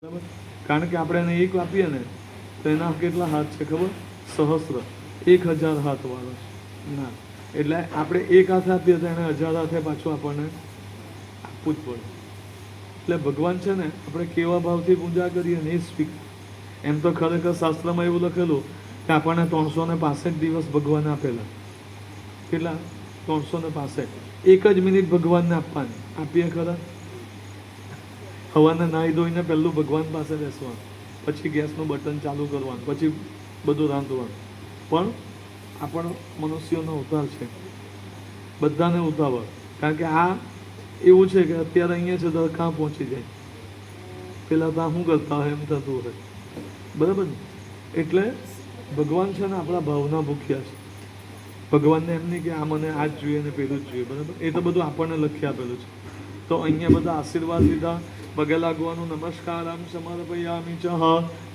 બરાબર, કારણ કે આપણે એને એક આપીએ ને તો એના કેટલા હાથ છે ખબર? સહસ્ત્ર, 1000 હાથ વાળો ના, એટલે આપણે એક હાથે આપીએ તો એને 1000 હાથે પાછું આપણને આપવું જ પડે. એટલે ભગવાન છે ને આપણે કેવા ભાવથી પૂજા કરીએ ને એ સ્વીક. એમ તો ખરેખર શાસ્ત્રમાં એવું લખેલું કે આપણને 365 દિવસ ભગવાન આપેલા. કેટલા? 365. એક જ મિનિટ ભગવાનને આપવાની. આપીએ ખરા? સવારના નાહી ધોઈને પહેલું ભગવાન પાસે બેસવાનું, પછી ગેસનું બટન ચાલુ કરવાનું, પછી બધું રાંધવાનું. પણ આપણો મનુષ્યનો અવતાર છે, બધાને ઉતાવળ. કારણ કે આ એવું છે કે અત્યારે અહીંયા છે તો કાં પહોંચી જાય, પેલા ત્યાં શું કરતા હોય એમ થતું હોય. બરાબર ને? એટલે ભગવાન છે ને આપણા ભાવના ભૂખ્યા છે. ભગવાનને એમ નહીં કે આ મને આ જ જોઈએ ને પેલું જ જોઈએ. બરાબર, એ તો બધું આપણને લખી આપેલું છે. તો અહીંયા બધા આશીર્વાદ લીધા, પગે લાગવાનું, નમસ્કાર આમ સમર્પયામિ ચઃ